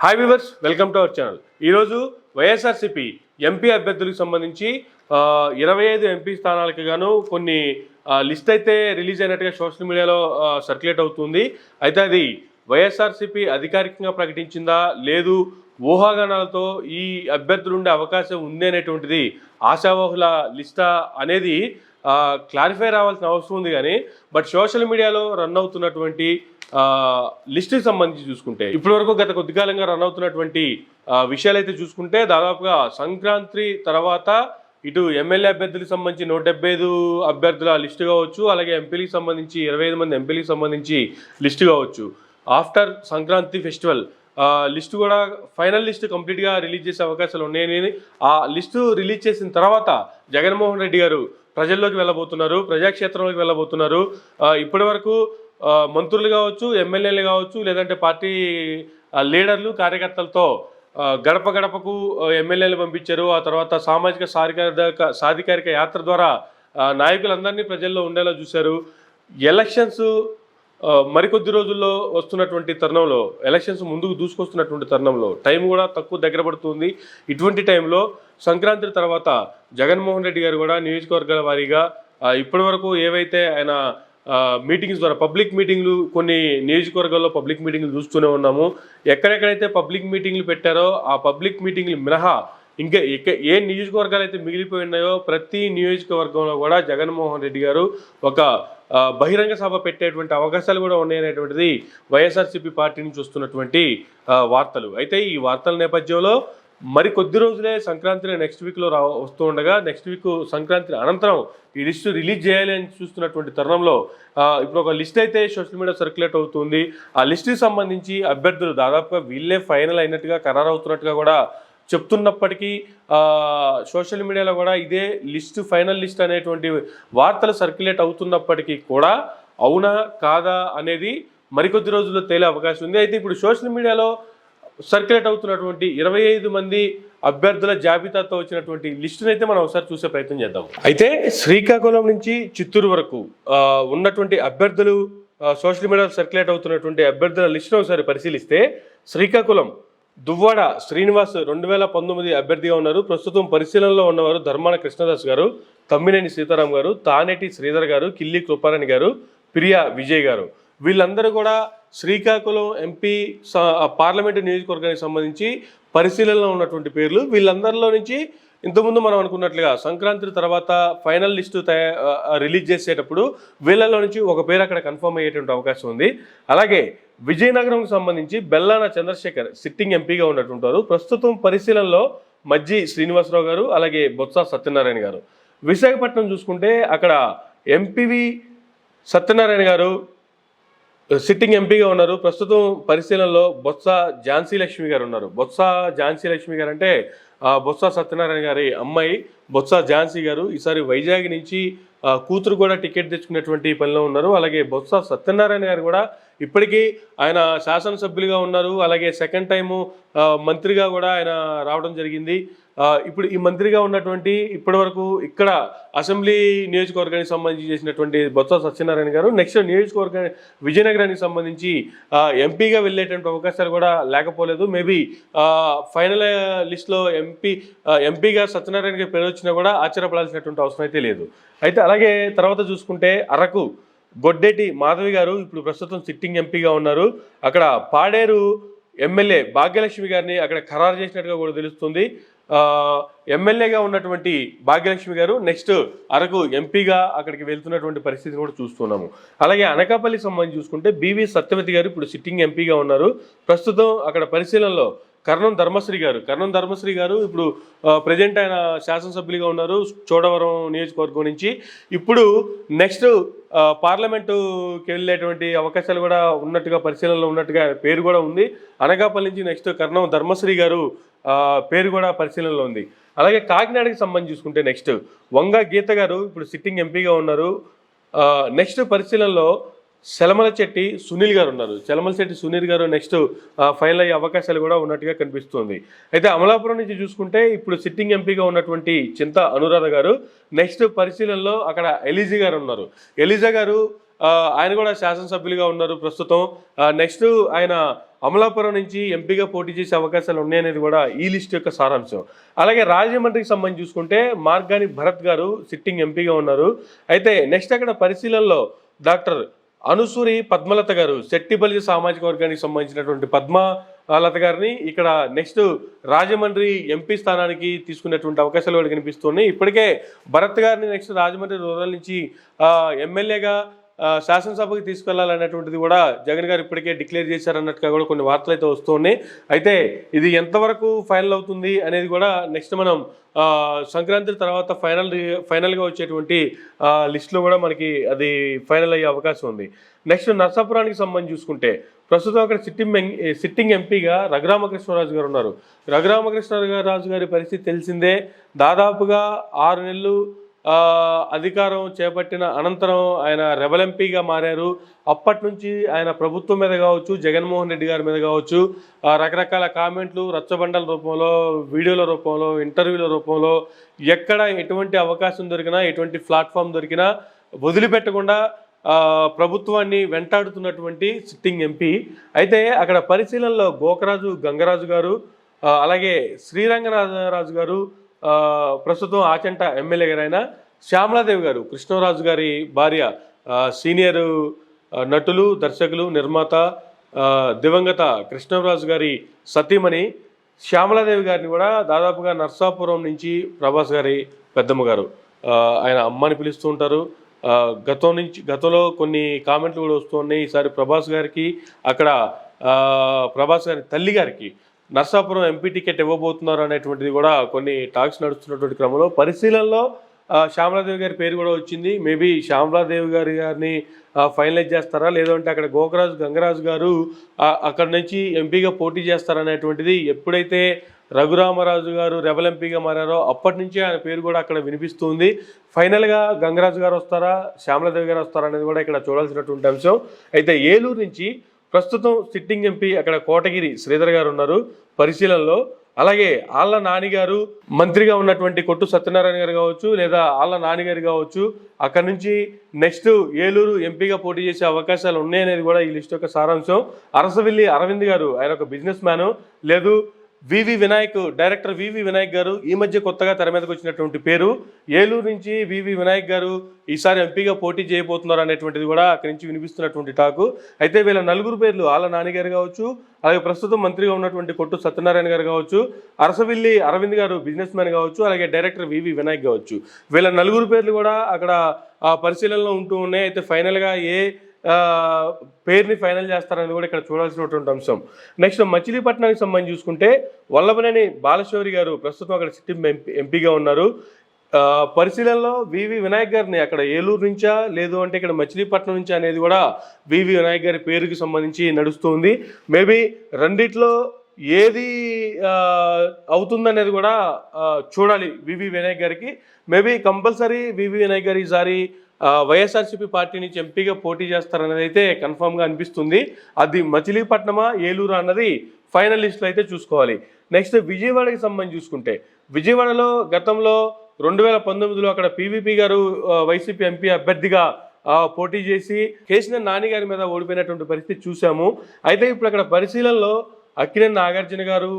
Hi viewers, welcome to our channel. ఈరోజు YSRCP MP అభ్యర్థులకు సంబంధించి 25 ఎంపీ స్థానాలకు గాను కొన్ని లిస్ట్ అయితే రిలీజ్ అయినట్టుగా సోషల్ మీడియాలో సర్క్యులేట్ అవుతుంది. అయితే అది వైఎస్ఆర్సీపీ అధికారికంగా ప్రకటించిందా లేదు ఊహాగానాలతో ఈ అభ్యర్థులు ఉండే అవకాశం ఉంది అనేటువంటిది ఆశావహుల లిస్టా అనేది క్లారిఫై రావాల్సిన అవసరం ఉంది. కానీ బట్ సోషల్ మీడియాలో రన్ అవుతున్నటువంటి లిస్టుకి సంబంధించి చూసుకుంటే ఇప్పటి వరకు గత కొద్ది కాలంగా రన్ అవుతున్నటువంటి విషయాలు అయితే చూసుకుంటే దాదాపుగా సంక్రాంతి తర్వాత ఇటు ఎమ్మెల్యే అభ్యర్థులకు సంబంధించి 175 అభ్యర్థుల లిస్టు కావచ్చు, అలాగే ఎంపీలకు సంబంధించి 25 మంది ఎంపీలకు సంబంధించి లిస్టు కావచ్చు. ఆఫ్టర్ సంక్రాంతి ఫెస్టివల్ లిస్టు కూడా ఫైనల్ లిస్టు కంప్లీట్గా రిలీజ్ చేసే అవకాశాలు ఉన్నాయని, ఆ లిస్టు రిలీజ్ చేసిన తర్వాత జగన్మోహన్ రెడ్డి గారు ప్రజల్లోకి వెళ్ళబోతున్నారు, ప్రజాక్షేత్రంలోకి వెళ్ళబోతున్నారు. ఇప్పటి వరకు మంత్రులు కావచ్చు, ఎమ్మెల్యేలు కావచ్చు, లేదంటే పార్టీ లీడర్లు కార్యకర్తలతో గడప గడపకు ఎమ్మెల్యేలు పంపించారు. ఆ తర్వాత సామాజిక సాధికారిక యాత్ర ద్వారా నాయకులందరినీ ప్రజల్లో ఉండేలా చూశారు. ఎలక్షన్స్ మరికొద్ది రోజుల్లో వస్తున్నటువంటి తరుణంలో, ఎలక్షన్స్ ముందుకు దూసుకొస్తున్నటువంటి తరుణంలో టైం కూడా తక్కువ దగ్గర పడుతుంది. ఇటువంటి టైంలో సంక్రాంతి తర్వాత జగన్మోహన్ రెడ్డి గారు కూడా నియోజకవర్గాల వారీగా ఇప్పటి వరకు ఏవైతే ఆయన మీటింగ్స్ ద్వారా పబ్లిక్ మీటింగ్లు, కొన్ని నియోజకవర్గాల్లో పబ్లిక్ మీటింగ్లు చూస్తూనే ఉన్నాము. ఎక్కడెక్కడైతే పబ్లిక్ మీటింగ్లు పెట్టారో ఆ పబ్లిక్ మీటింగ్లు మినహా ఇంకా ఏ నియోజకవర్గాలు అయితే మిగిలిపోయి ఉన్నాయో ప్రతి నియోజకవర్గంలో కూడా జగన్మోహన్ రెడ్డి గారు ఒక బహిరంగ సభ పెట్టేటువంటి అవకాశాలు కూడా ఉన్నాయనేటువంటిది వైఎస్ఆర్సీపీ పార్టీ నుంచి వస్తున్నటువంటి వార్తలు. అయితే ఈ వార్తల నేపథ్యంలో మరి కొద్ది రోజులే సంక్రాంతి నెక్స్ట్ వీక్లో వస్తూ ఉండగా, నెక్స్ట్ వీక్ సంక్రాంతి అనంతరం ఈ లిస్టు రిలీజ్ చేయాలి అని చూస్తున్నటువంటి తరుణంలో ఇప్పుడు ఒక లిస్ట్ అయితే సోషల్ మీడియా సర్క్యులేట్ అవుతుంది. ఆ లిస్టుకి సంబంధించి అభ్యర్థులు దాదాపుగా వీళ్ళే ఫైనల్ అయినట్టుగా ఖరారు అవుతున్నట్టుగా కూడా చెప్తున్నప్పటికీ సోషల్ మీడియాలో కూడా ఇదే లిస్టు ఫైనల్ లిస్ట్ అనేటువంటి వార్తలు సర్క్యులేట్ అవుతున్నప్పటికీ కూడా అవునా కాదా అనేది మరికొద్ది రోజుల్లో తేలే అవకాశం ఉంది. అయితే ఇప్పుడు సోషల్ మీడియాలో సర్క్యులేట్ అవుతున్నటువంటి 25 మంది అభ్యర్థుల జాబితాతో వచ్చినటువంటి లిస్టును అయితే మనం ఒకసారి చూసే ప్రయత్నం చేద్దాం. అయితే శ్రీకాకుళం నుంచి చిత్తూరు వరకు ఉన్నటువంటి అభ్యర్థులు సోషల్ మీడియాలో సర్క్యులేట్ అవుతున్నటువంటి అభ్యర్థుల లిస్టును ఒకసారి పరిశీలిస్తే శ్రీకాకుళం దువ్వాడ శ్రీనివాస్ 2019 అభ్యర్థిగా ఉన్నారు. ప్రస్తుతం పరిశీలనలో ఉన్నవారు ధర్మాన కృష్ణదాస్ గారు, తమ్మినేని సీతారాం గారు, తానేటి శ్రీధర్ గారు, కిల్లి కృపారాణి గారు, ప్రియా విజయ్ గారు. వీళ్ళందరూ కూడా శ్రీకాకుళం ఎంపీ పార్లమెంటు నియోజకవర్గానికి సంబంధించి పరిశీలనలో ఉన్నటువంటి పేర్లు. వీళ్ళందరిలో నుంచి ఇంతకుముందు మనం అనుకున్నట్లుగా సంక్రాంతి తర్వాత ఫైనల్ లిస్టు రిలీజ్ చేసేటప్పుడు వీళ్ళలో నుంచి ఒక పేరు అక్కడ కన్ఫర్మ్ అయ్యేటువంటి అవకాశం ఉంది. అలాగే విజయనగరంకి సంబంధించి బెల్లాన చంద్రశేఖర్ సిట్టింగ్ ఎంపీగా ఉన్నట్టుంటారు. ప్రస్తుతం పరిశీలనలో మజ్జి శ్రీనివాసరావు గారు, అలాగే బొత్స సత్యనారాయణ గారు. విశాఖపట్నం చూసుకుంటే అక్కడ ఎంపీవి సత్యనారాయణ గారు సిట్టింగ్ ఎంపీగా ఉన్నారు. ప్రస్తుతం పరిశీలనలో బొత్స ఝాన్సీ లక్ష్మి గారు ఉన్నారు. బొత్స ఝాన్సీ లక్ష్మి గారు అంటే బొత్స సత్యనారాయణ గారి అమ్మాయి బొత్స ఝాన్సీ గారు. ఈసారి వైజాగ్ నుంచి కూతురు కూడా టికెట్ తెచ్చుకునేటువంటి పనిలో ఉన్నారు. అలాగే బొత్స సత్యనారాయణ గారు కూడా ఇప్పటికీ ఆయన శాసనసభ్యులుగా ఉన్నారు. అలాగే సెకండ్ టైము మంత్రిగా కూడా ఆయన రావడం జరిగింది. ఇప్పుడు ఈ మంత్రిగా ఉన్నటువంటి ఇప్పటి వరకు ఇక్కడ అసెంబ్లీ నియోజకవర్గానికి సంబంధించి చేసినటువంటి బొత్స సత్యనారాయణ గారు నెక్స్ట్ నియోజకవర్గాన్ని విజయనగరానికి సంబంధించి ఎంపీగా వెళ్ళేటువంటి అవకాశాలు కూడా లేకపోలేదు. మేబీ ఫైనల్ లిస్ట్లో ఎంపీగా సత్యనారాయణ గారి పేరు వచ్చినా కూడా ఆశ్చర్యపడాల్సినటువంటి అవసరం అయితే లేదు. అయితే అలాగే తర్వాత చూసుకుంటే అరకు గొడ్డేటి మాధవి గారు ఇప్పుడు ప్రస్తుతం సిట్టింగ్ ఎంపీగా ఉన్నారు. అక్కడ పాడేరు ఎమ్మెల్యే భాగ్యలక్ష్మి గారిని అక్కడ ఖరారు చేసినట్టుగా కూడా తెలుస్తుంది. ఎమ్మెల్యేగా ఉన్నటువంటి భాగ్యలక్ష్మి గారు నెక్స్ట్ అరకు ఎంపీగా అక్కడికి వెళ్తున్నటువంటి పరిస్థితిని కూడా చూస్తున్నాము. అలాగే అనకాపల్లి సంబంధించి చూసుకుంటే బివి సత్యవతి గారు ఇప్పుడు సిట్టింగ్ ఎంపీగా ఉన్నారు. ప్రస్తుతం అక్కడ పరిశీలనలో కర్ణం ధర్మశ్రీ గారు ఇప్పుడు ప్రజెంట్ ఆయన శాసనసభ్యులుగా ఉన్నారు చోడవరం నియోజకవర్గం నుంచి. ఇప్పుడు నెక్స్ట్ పార్లమెంటుకి వెళ్ళేటువంటి అవకాశాలు కూడా ఉన్నట్టుగా పరిశీలనలో ఉన్నట్టుగా పేరు కూడా ఉంది. అనకాపల్లి నుంచి నెక్స్ట్ కర్ణం ధర్మశ్రీ గారు పేరు కూడా పరిశీలనలో ఉంది. అలాగే కాకినాడకి సంబంధించి చూసుకుంటే నెక్స్ట్ వంగ గీత గారు ఇప్పుడు సిట్టింగ్ ఎంపీగా ఉన్నారు. నెక్స్ట్ పరిశీలనలో శలమలచెట్టి సునీల్ గారు ఉన్నారు. శలమలచెట్టి సునీల్ గారు నెక్స్ట్ ఫైనల్ అయ్యే అవకాశాలు కూడా ఉన్నట్టుగా కనిపిస్తుంది. అయితే అమలాపురం నుంచి చూసుకుంటే ఇప్పుడు సిట్టింగ్ ఎంపీగా ఉన్నటువంటి చింత అనురాధ గారు నెక్స్ట్ పరిశీలనలో అక్కడ ఎలిజా గారు ఉన్నారు. ఎలిజా గారు ఆయన కూడా శాసనసభ్యులుగా ఉన్నారు ప్రస్తుతం. నెక్స్ట్ ఆయన అమలాపురం నుంచి ఎంపీగా పోటీ చేసే అవకాశాలు ఉన్నాయనేది కూడా ఈ లిస్ట్ యొక్క సారాంశం. అలాగే రాజమండ్రికి సంబంధించి చూసుకుంటే మార్గాని భరత్ గారు సిట్టింగ్ ఎంపీగా ఉన్నారు. అయితే నెక్స్ట్ అక్కడ పరిశీలనలో డాక్టర్ అనుసూరి పద్మలత గారు శెట్టిబలిజ సామాజిక వర్గానికి సంబంధించినటువంటి పద్మలత గారిని ఇక్కడ నెక్స్ట్ రాజమండ్రి ఎంపీ స్థానానికి తీసుకునేటువంటి అవకాశాలు కూడా కనిపిస్తున్నాయి. ఇప్పటికే భరత్ గారిని నెక్స్ట్ రాజమండ్రి రూరల్ నుంచి ఎమ్మెల్యేగా శాసనసభకి తీసుకెళ్లాలనేటువంటిది కూడా జగన్ గారు ఇప్పటికే డిక్లేర్ చేశారన్నట్టుగా కూడా కొన్ని వార్తలు అయితే వస్తున్నాయి. అయితే ఇది ఎంతవరకు ఫైనల్ అవుతుంది అనేది కూడా నెక్స్ట్ మనం సంక్రాంతి తర్వాత ఫైనల్గా వచ్చేటువంటి లిస్టులో కూడా మనకి అది ఫైనల్ అయ్యే అవకాశం ఉంది. నెక్స్ట్ నర్సాపురానికి సంబంధించి చూసుకుంటే ప్రస్తుతం అక్కడ సిట్టింగ్ ఎంపీగా రఘురామకృష్ణరాజు గారు ఉన్నారు. రఘురామకృష్ణరాజు గారి పరిస్థితి తెలిసిందే. దాదాపుగా 6 నెలలు అధికారం చేపట్టిన అనంతరం ఆయన రెబల్ ఎంపీగా మారారు. అప్పటి నుంచి ఆయన ప్రభుత్వం మీద కావచ్చు, జగన్మోహన్ రెడ్డి గారి మీద కావచ్చు రకరకాల కామెంట్లు రచ్చబండల రూపంలో, వీడియోల రూపంలో, ఇంటర్వ్యూల రూపంలో ఎక్కడ ఎటువంటి అవకాశం దొరికినా, ఎటువంటి ప్లాట్ఫామ్ దొరికినా వదిలిపెట్టకుండా ప్రభుత్వాన్ని వెంటాడుతున్నటువంటి సిట్టింగ్ ఎంపీ. అయితే అక్కడ పరిశీలనలో గోకరాజు గంగరాజు గారు, అలాగే శ్రీరంగరాజు గారు, ప్రస్తుతం ఆచంట ఎమ్మెల్యే గారైన శ్యామలాదేవి గారు, కృష్ణరాజు గారి భార్య, సీనియర్ నటులు, దర్శకులు, నిర్మాత, దివంగత కృష్ణరాజు గారి సతీమణి శ్యామలాదేవి గారిని కూడా దాదాపుగా నర్సాపురం నుంచి ప్రభాస్ గారి పెద్దమ్మ గారు ఆయన అమ్మని పిలుస్తూ ఉంటారు. గతంలో కొన్ని కామెంట్లు కూడా వస్తున్నాయి. ఈసారి ప్రభాస్ గారికి అక్కడ ప్రభాస్ గారి తల్లి గారికి నర్సాపురం ఎంపీ టికెట్ ఇవ్వబోతున్నారు అనేటువంటిది కూడా కొన్ని టాక్స్ నడుస్తున్నటువంటి క్రమంలో పరిశీలనలో శ్యామలాదేవి గారి పేరు కూడా వచ్చింది. మేబీ శ్యామలాదేవి గారిని ఫైనలైజ్ చేస్తారా, లేదంటే అక్కడ గోకరాజు గంగరాజు గారు అక్కడ నుంచి ఎంపీగా పోటీ చేస్తారనేటువంటిది ఎప్పుడైతే రఘురామరాజు గారు రెబల్ ఎంపీగా మారారో అప్పటి నుంచే ఆయన పేరు కూడా అక్కడ వినిపిస్తుంది. ఫైనల్గా గంగరాజు గారు వస్తారా, శ్యామలాదేవి గారు వస్తారా అనేది కూడా ఇక్కడ చూడాల్సినటువంటి అంశం. అయితే ఏలూరు నుంచి ప్రస్తుతం సిట్టింగ్ ఎంపీ అక్కడ కోటగిరి శ్రీధర్ గారు ఉన్నారు పరిశీలనలో. అలాగే ఆళ్ళ నాని గారు మంత్రిగా ఉన్నటువంటి కొట్టు సత్యనారాయణ గారు కావచ్చు, లేదా ఆళ్ళ నాని గారు కావచ్చు, అక్కడ నుంచి నెక్స్ట్ ఏలూరు ఎంపీగా పోటీ చేసే అవకాశాలు ఉన్నాయనేది కూడా ఈ లిస్ట్ యొక్క సారాంశం. అరసవిల్లి అరవింద్ గారు ఆయన ఒక బిజినెస్ మ్యాను, లేదు డైరెక్టర్ వివి వినాయక్ గారు ఈ మధ్య కొత్తగా తెర మీదకి వచ్చినటువంటి పేరు. ఏలూరు నుంచి వివి వినాయక్ గారు ఈసారి ఎంపీగా పోటీ చేయబోతున్నారు అనేటువంటిది కూడా అక్కడి నుంచి వినిపిస్తున్నటువంటి టాకు. అయితే వీళ్ళ నలుగురు పేర్లు ఆళ్ళ నాని గారు కావచ్చు, అలాగే ప్రస్తుతం మంత్రిగా ఉన్నటువంటి కొట్టు సత్యనారాయణ గారు కావచ్చు, అరసవిల్లి అరవింద్ గారు బిజినెస్ మ్యాన్ కావచ్చు, అలాగే డైరెక్టర్ వివి వినాయక్ కావచ్చు, వీళ్ళ నలుగురు పేర్లు కూడా అక్కడ పరిశీలనలో ఉంటూ ఉన్నాయి. అయితే ఫైనల్గా ఏ పేరుని ఫైనల్ చేస్తారనేది కూడా ఇక్కడ చూడాల్సినటువంటి అంశం. నెక్స్ట్ మచిలీపట్నానికి సంబంధించి చూసుకుంటే వల్లభనేని బాలశౌరి గారు ప్రస్తుతం అక్కడ సిట్టింగ్ ఎంపీగా ఉన్నారు. పరిశీలనలో వివి వినాయక్ గారిని అక్కడ ఏలూరు నుంచా, లేదు అంటే ఇక్కడ మచిలీపట్నం నుంచా అనేది కూడా వివి వినాయక్ గారి పేరుకి సంబంధించి నడుస్తుంది. మేబీ రెండిట్లో ఏది అవుతుందనేది కూడా చూడాలి వివి వినాయక్ గారికి. మేబీ కంపల్సరీ వివి వినాయక్ గారు ఈసారి వైఎస్ఆర్సీపీ పార్టీ నుంచి ఎంపీగా పోటీ చేస్తారనేది అయితే కన్ఫామ్గా అనిపిస్తుంది. అది మచిలీపట్నమా ఏలూరు అన్నది ఫైనల్ లిస్ట్లో అయితే చూసుకోవాలి. నెక్స్ట్ విజయవాడకి సంబంధించి చూసుకుంటే విజయవాడలో గతంలో 2019లో అక్కడ పీవీపీ గారు వైసీపీ ఎంపీ అభ్యర్థిగా పోటీ చేసి కేసీఆర్ నాని గారి మీద ఓడిపోయినటువంటి పరిస్థితి చూసాము. అయితే ఇప్పుడు అక్కడ పరిశీలనలో అక్కినేని నాగార్జున గారు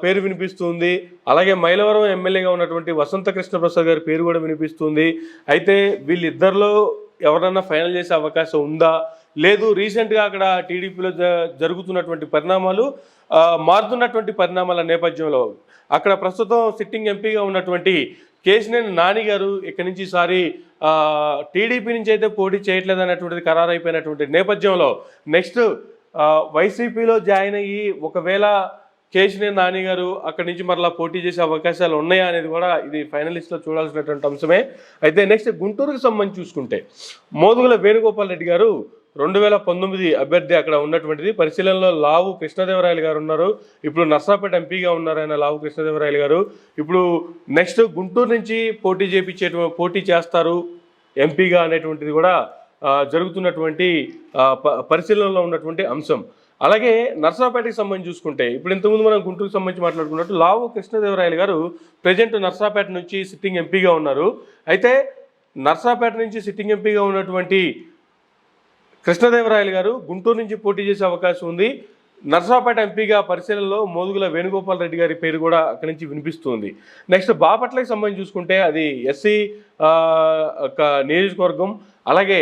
పేరు వినిపిస్తుంది. అలాగే మైలవరం ఎమ్మెల్యేగా ఉన్నటువంటి వసంత కృష్ణ ప్రసాద్ గారి పేరు కూడా వినిపిస్తుంది. అయితే వీళ్ళిద్దరిలో ఎవరన్నా ఫైనల్ చేసే అవకాశం ఉందా, లేదు రీసెంట్గా అక్కడ టీడీపీలో జరుగుతున్నటువంటి పరిణామాలు, మారుతున్నటువంటి పరిణామాల నేపథ్యంలో అక్కడ ప్రస్తుతం సిట్టింగ్ ఎంపీగా ఉన్నటువంటి కేశినేని నాని గారు ఇక్కడి నుంచి ఈసారి టీడీపీ నుంచి అయితే పోటీ చేయట్లేదు అనేటువంటిది ఖరారైపోయినటువంటి నేపథ్యంలో నెక్స్ట్ వైసీపీలో జాయిన్ అయ్యి ఒకవేళ కేశినేని నాని గారు అక్కడి నుంచి మరలా పోటీ చేసే అవకాశాలు ఉన్నాయా అనేది కూడా ఇది ఫైనలిస్ట్లో చూడాల్సినటువంటి అంశమే. అయితే నెక్స్ట్ గుంటూరుకు సంబంధించి చూసుకుంటే మోదుగుల వేణుగోపాల్ రెడ్డి గారు 2019 అభ్యర్థి అక్కడ ఉన్నటువంటిది. పరిశీలనలో లావు కృష్ణదేవరాయలు గారు ఉన్నారు. ఇప్పుడు నర్సాపేట ఎంపీగా ఉన్నారు ఆయన లావు కృష్ణదేవరాయలు గారు. ఇప్పుడు నెక్స్ట్ గుంటూరు నుంచి పోటీ చేస్తారు ఎంపీగా అనేటువంటిది కూడా జరుగుతున్నటువంటి పరిశీలనలో ఉన్నటువంటి అంశం. అలాగే నర్సాపేటకి సంబంధించి చూసుకుంటే ఇప్పుడు ఇంతకుముందు మనం గుంటూరుకు సంబంధించి మాట్లాడుకున్నట్టు లావు కృష్ణదేవరాయలు గారు ప్రజెంట్ నర్సాపేట నుంచి సిట్టింగ్ ఎంపీగా ఉన్నారు. అయితే నర్సాపేట నుంచి సిట్టింగ్ ఎంపీగా ఉన్నటువంటి కృష్ణదేవరాయలు గారు గుంటూరు నుంచి పోటీ చేసే అవకాశం ఉంది. నర్సాపేట ఎంపీగా పరిశీలనలో మోదుగుల వేణుగోపాల్ రెడ్డి గారి పేరు కూడా అక్కడి నుంచి వినిపిస్తుంది. నెక్స్ట్ బాపట్లకి సంబంధించి చూసుకుంటే అది ఎస్సీ నియోజకవర్గం. అలాగే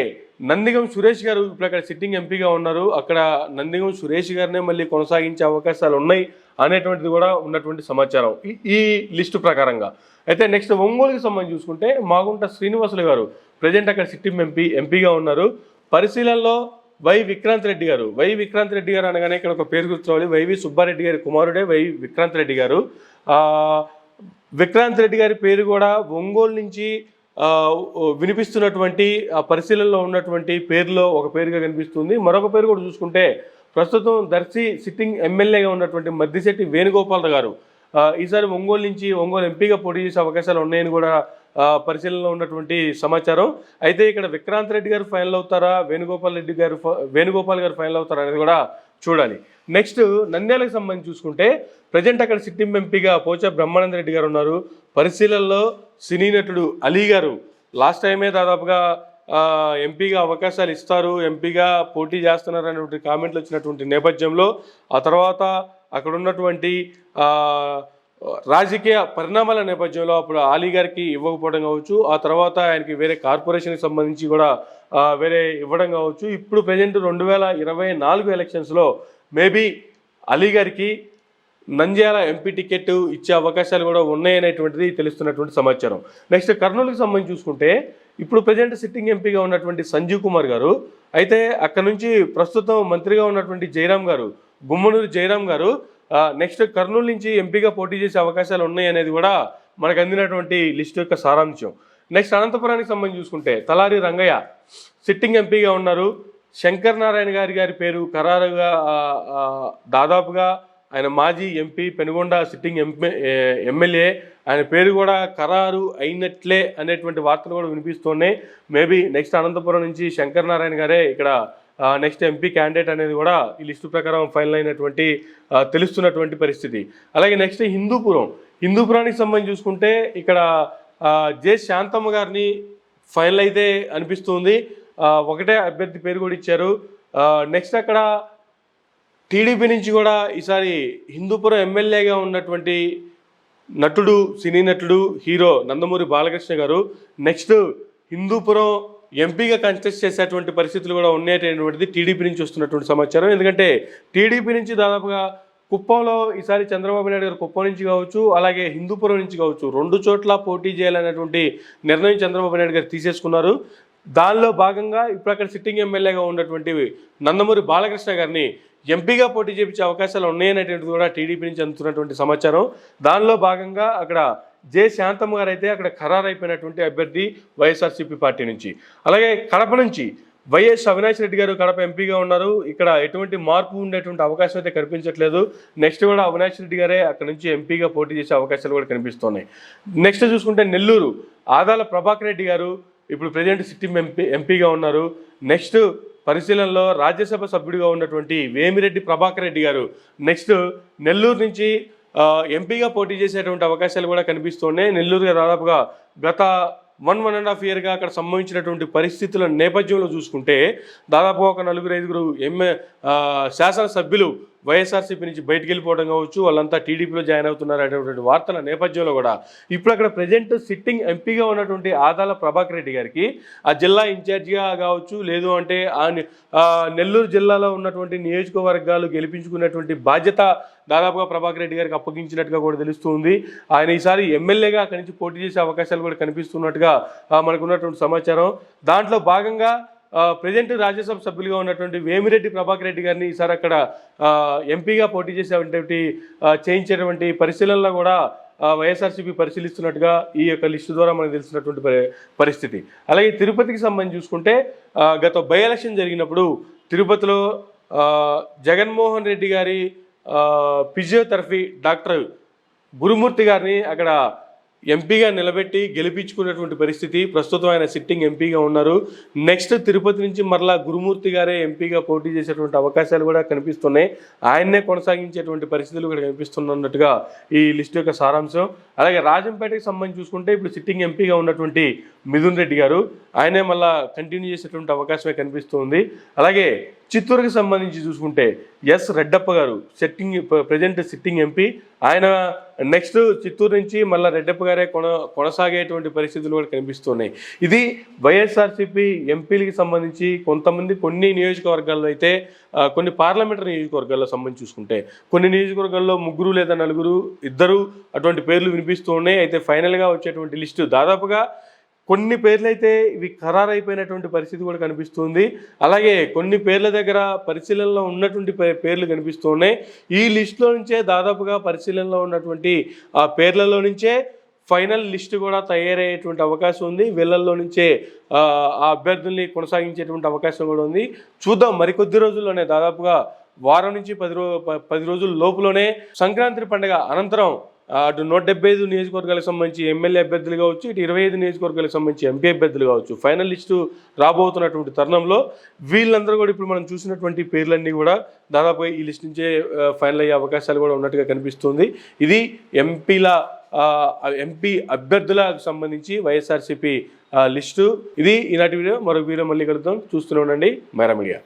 నందిగం సురేష్ గారు ఇప్పుడు అక్కడ సిట్టింగ్ ఎంపీగా ఉన్నారు. అక్కడ నందిగం సురేష్ గారినే మళ్ళీ కొనసాగించే అవకాశాలు ఉన్నాయి అనేటువంటిది కూడా ఉన్నటువంటి సమాచారం ఈ లిస్టు ప్రకారంగా. అయితే నెక్స్ట్ ఒంగోలుకి సంబంధించి చూసుకుంటే మాగుంట శ్రీనివాసులు గారు ప్రజెంట్ అక్కడ సిట్టింగ్ ఎంపీగా ఉన్నారు. పరిశీలనలో విక్రాంత్ రెడ్డి గారు. విక్రాంత్ రెడ్డి గారు అనగానే ఇక్కడ ఒక పేరు గుర్తురావాలి. వైవి సుబ్బారెడ్డి గారి కుమారుడే విక్రాంత్ రెడ్డి గారు. విక్రాంత్ రెడ్డి గారి పేరు కూడా ఒంగోలు నుంచి వినిపిస్తున్నటువంటి పరిశీలనలో ఉన్నటువంటి పేరులో ఒక పేరుగా కనిపిస్తుంది. మరొక పేరు కూడా చూసుకుంటే ప్రస్తుతం దర్శి సిట్టింగ్ ఎమ్మెల్యేగా ఉన్నటువంటి మద్దిశెట్టి వేణుగోపాల్ గారు ఈసారి ఒంగోలు నుంచి ఒంగోలు ఎంపీగా పోటీ చేసే అవకాశాలు ఉన్నాయని కూడా పరిశీలనలో ఉన్నటువంటి సమాచారం. అయితే ఇక్కడ విక్రాంత్ రెడ్డి గారు ఫైనల్ అవుతారా, వేణుగోపాల్ గారు ఫైనల్ అవుతారా అనేది కూడా చూడాలి. నెక్స్ట్ నంద్యాలకు సంబంధించి చూసుకుంటే ప్రజెంట్ అక్కడ సిట్టింగ్ ఎంపీగా పోచా బ్రహ్మానంద రెడ్డి గారు ఉన్నారు. పరిశీలనలో సినీ నటుడు అలీ గారు లాస్ట్ టైమే దాదాపుగా ఎంపీగా అవకాశాలు ఇస్తారు, ఎంపీగా పోటీ చేస్తున్నారు అనేటువంటి కామెంట్లు వచ్చినటువంటి నేపథ్యంలో ఆ తర్వాత అక్కడ ఉన్నటువంటి రాజకీయ పరిణామాల నేపథ్యంలో అప్పుడు అలీ గారికి ఇవ్వకపోవడం కావచ్చు, ఆ తర్వాత ఆయనకి వేరే కార్పొరేషన్కి సంబంధించి కూడా వేరే ఇవ్వడం కావచ్చు. ఇప్పుడు ప్రజెంట్ 2024 ఎలక్షన్స్లో మేబీ అలీ గారికి నంద్యాల ఎంపీ టికెట్ ఇచ్చే అవకాశాలు కూడా ఉన్నాయనేటువంటిది తెలుస్తున్నటువంటి సమాచారం. నెక్స్ట్ కర్నూలుకి సంబంధించి చూసుకుంటే ఇప్పుడు ప్రజెంట్ సిట్టింగ్ ఎంపీగా ఉన్నటువంటి సంజీవ్ కుమార్ గారు, అయితే అక్కడ నుంచి ప్రస్తుతం మంత్రిగా ఉన్నటువంటి జయరాం గారు, గుమ్మనూరు జయరాం గారు నెక్స్ట్ కర్నూలు నుంచి ఎంపీగా పోటీ చేసే అవకాశాలు ఉన్నాయి అనేది కూడా మనకు అందినటువంటి లిస్టు యొక్క సారాంశం. నెక్స్ట్ అనంతపురానికి సంబంధించి చూసుకుంటే తలారి రంగయ్య సిట్టింగ్ ఎంపీగా ఉన్నారు. శంకర్ నారాయణ గారి పేరు ఖరారుగా దాదాపుగా ఆయన మాజీ ఎంపీ, పెనుగొండ సిట్టింగ్ ఎమ్మెల్యే, ఆయన పేరు కూడా ఖరారు అయినట్లే అనేటువంటి వార్తలు కూడా వినిపిస్తున్నాయి. మేబీ నెక్స్ట్ అనంతపురం నుంచి శంకర్ నారాయణ గారే ఇక్కడ నెక్స్ట్ ఎంపీ క్యాండిడేట్ అనేది కూడా ఈ లిస్టు ప్రకారం ఫైనల్ అయినటువంటి తెలుస్తున్నటువంటి పరిస్థితి. అలాగే నెక్స్ట్ హిందూపురానికి సంబంధించి చూసుకుంటే ఇక్కడ జె శాంతమ్మ గారిని ఫైనల్ అయితే అనిపిస్తుంది. ఒకటే అభ్యర్థి పేరు కూడా ఇచ్చారు. నెక్స్ట్ అక్కడ టీడీపీ నుంచి కూడా ఈసారి హిందూపురం ఎమ్మెల్యేగా ఉన్నటువంటి నటుడు, సినీ నటుడు, హీరో నందమూరి బాలకృష్ణ గారు నెక్స్ట్ హిందూపురం ఎంపీగా కంటెస్ట్ చేసేటువంటి పరిస్థితులు కూడా ఉన్నాయనేటువంటిది టీడీపీ నుంచి వస్తున్నటువంటి సమాచారం. ఎందుకంటే టీడీపీ నుంచి దాదాపుగా కుప్పంలో ఈసారి చంద్రబాబు నాయుడు గారు కుప్పం నుంచి కావచ్చు, అలాగే హిందూపురం నుంచి కావచ్చు, 2 చోట్ల పోటీ చేయాలనేటువంటి నిర్ణయం చంద్రబాబు నాయుడు గారు తీసేసుకున్నారు. దానిలో భాగంగా ఇప్పుడు అక్కడ సిట్టింగ్ ఎమ్మెల్యేగా ఉన్నటువంటి నందమూరి బాలకృష్ణ గారిని ఎంపీగా పోటీ చేయించే అవకాశాలు ఉన్నాయనేటువంటిది కూడా టీడీపీ నుంచి అందుతున్నటువంటి సమాచారం. దానిలో భాగంగా అక్కడ జె శాంతమ్మ గారు అయితే అక్కడ ఖరారైపోయినటువంటి అభ్యర్థి వైఎస్ఆర్సీపీ పార్టీ నుంచి. అలాగే కడప నుంచి వైఎస్ అవినాష్ రెడ్డి గారు కడప ఎంపీగా ఉన్నారు. ఇక్కడ ఎటువంటి మార్పు ఉండేటువంటి అవకాశం అయితే కనిపించట్లేదు. నెక్స్ట్ కూడా అవినాష్ రెడ్డి గారే అక్కడ నుంచి ఎంపీగా పోటీ చేసే అవకాశాలు కూడా కనిపిస్తున్నాయి. నెక్స్ట్ చూసుకుంటే నెల్లూరు ఆదాల ప్రభాకర్ రెడ్డి గారు ఇప్పుడు ప్రజెంట్ సిట్టింగ్ ఎంపీగా ఉన్నారు. నెక్స్ట్ పరిశీలనలో రాజ్యసభ సభ్యుడిగా ఉన్నటువంటి వేమిరెడ్డి ప్రభాకర్ రెడ్డి గారు నెక్స్ట్ నెల్లూరు నుంచి ఎంపీగా పోటీ చేసేటువంటి అవకాశాలు కూడా కనిపిస్తున్నాయి. నెల్లూరుగా దాదాపుగా గత 1.5 yearగా అక్కడ సంభవించినటువంటి పరిస్థితుల నేపథ్యంలో చూసుకుంటే దాదాపు ఒక 4-5 శాసనసభ్యులు వైఎస్ఆర్సీపీ నుంచి బయటికి వెళ్ళిపోవడం కావచ్చు, వాళ్ళంతా టీడీపీలో జాయిన్ అవుతున్నారు అనేటువంటి వార్తల నేపథ్యంలో కూడా ఇప్పుడు అక్కడ ప్రజెంట్ సిట్టింగ్ ఎంపీగా ఉన్నటువంటి ఆదాల ప్రభాకర్ రెడ్డి గారికి ఆ జిల్లా ఇన్ఛార్జిగా కావచ్చు, లేదు అంటే నెల్లూరు జిల్లాలో ఉన్నటువంటి నియోజకవర్గాలు గెలిపించుకున్నటువంటి బాధ్యత దాదాపుగా ప్రభాకర్ రెడ్డి గారికి అప్పగించినట్టుగా కూడా తెలుస్తుంది. ఆయన ఈసారి ఎమ్మెల్యేగా అక్కడి నుంచి పోటీ చేసే అవకాశాలు కూడా కనిపిస్తున్నట్టుగా మనకున్నటువంటి సమాచారం. దాంట్లో భాగంగా ప్రజెంట్ రాజ్యసభ సభ్యులుగా ఉన్నటువంటి వేమిరెడ్డి ప్రభాకర్ రెడ్డి గారిని ఈసారి అక్కడ ఎంపీగా పోటీ చేయించేటువంటి పరిశీలనలో కూడా వైఎస్ఆర్సీపీ పరిశీలిస్తున్నట్టుగా ఈ యొక్క లిస్టు ద్వారా మనకు తెలిసినటువంటి పరిస్థితి. అలాగే తిరుపతికి సంబంధించి చూసుకుంటే గత బై ఎలక్షన్ జరిగినప్పుడు తిరుపతిలో జగన్మోహన్ రెడ్డి గారి ఫిజియోథెరపీ డాక్టర్ గురుమూర్తి గారిని అక్కడ ఎంపీగా నిలబెట్టి గెలిపించుకున్నటువంటి పరిస్థితి. ప్రస్తుతం ఆయన సిట్టింగ్ ఎంపీగా ఉన్నారు. నెక్స్ట్ తిరుపతి నుంచి మరలా గురుమూర్తి గారే ఎంపీగా పోటీ చేసేటువంటి అవకాశాలు కూడా కనిపిస్తున్నాయి. ఆయన్నే కొనసాగించేటువంటి పరిస్థితులు కూడా కనిపిస్తున్నట్టుగా ఈ లిస్టు యొక్క సారాంశం. అలాగే రాజంపేటకి సంబంధించి చూసుకుంటే ఇప్పుడు సిట్టింగ్ ఎంపీగా ఉన్నటువంటి మిథున్ రెడ్డి గారు ఆయనే మళ్ళా కంటిన్యూ చేసేటువంటి అవకాశమే కనిపిస్తుంది. అలాగే చిత్తూరుకి సంబంధించి చూసుకుంటే ఎస్ రెడ్డప్ప గారు ప్రజెంట్ సిట్టింగ్ ఎంపీ, ఆయన నెక్స్ట్ చిత్తూరు నుంచి మళ్ళీ రెడ్డప్ప గారే కొనసాగేటువంటి పరిస్థితులు కూడా కనిపిస్తున్నాయి. ఇది వైఎస్ఆర్సీపీ ఎంపీలకి సంబంధించి కొంతమంది కొన్ని నియోజకవర్గాల్లో అయితే కొన్ని పార్లమెంటరీ నియోజకవర్గాల్లో సంబంధించి చూసుకుంటే కొన్ని నియోజకవర్గాల్లో 3 లేదా 4, 2 అటువంటి పేర్లు వినిపిస్తూ ఉన్నాయి. అయితే ఫైనల్గా వచ్చేటువంటి లిస్టు దాదాపుగా కొన్ని పేర్లు అయితే ఇవి ఖరారైపోయినటువంటి పరిస్థితి కూడా కనిపిస్తుంది. అలాగే కొన్ని పేర్ల దగ్గర పరిశీలనలో ఉన్నటువంటి పేర్లు కనిపిస్తూ ఉన్నాయి. ఈ లిస్టులో నుంచే దాదాపుగా పరిశీలనలో ఉన్నటువంటి ఆ పేర్లలో నుంచే ఫైనల్ లిస్ట్ కూడా తయారయ్యేటువంటి అవకాశం ఉంది. వీళ్ళల్లో నుంచే ఆ అభ్యర్థుల్ని కొనసాగించేటువంటి అవకాశం కూడా ఉంది. చూద్దాం, మరికొద్ది రోజుల్లోనే దాదాపుగా వారం నుంచి 10 రోజుల లోపులోనే సంక్రాంతి పండుగ అనంతరం అటు 175 నియోజకవర్గాలకు సంబంధించి ఎమ్మెల్యే అభ్యర్థులు కావచ్చు, ఇటు 25 నియోజకవర్గాలకు సంబంధించి ఎంపీ అభ్యర్థులు కావచ్చు, ఫైనల్ లిస్టు రాబోతున్నటువంటి తరుణంలో వీళ్ళందరూ కూడా ఇప్పుడు మనం చూసినటువంటి పేర్లన్నీ కూడా దాదాపు ఈ లిస్ట్ నుంచే ఫైనల్ అయ్యే అవకాశాలు కూడా ఉన్నట్టుగా కనిపిస్తుంది. ఇది ఎంపీ అభ్యర్థులకు సంబంధించి వైఎస్ఆర్సీపీ లిస్టు. ఇది ఈనాటి వీడియో. మరొక వీడియో మళ్ళీ కలుద్దాం. చూస్తూనే ఉండండి మైరా మీడియా.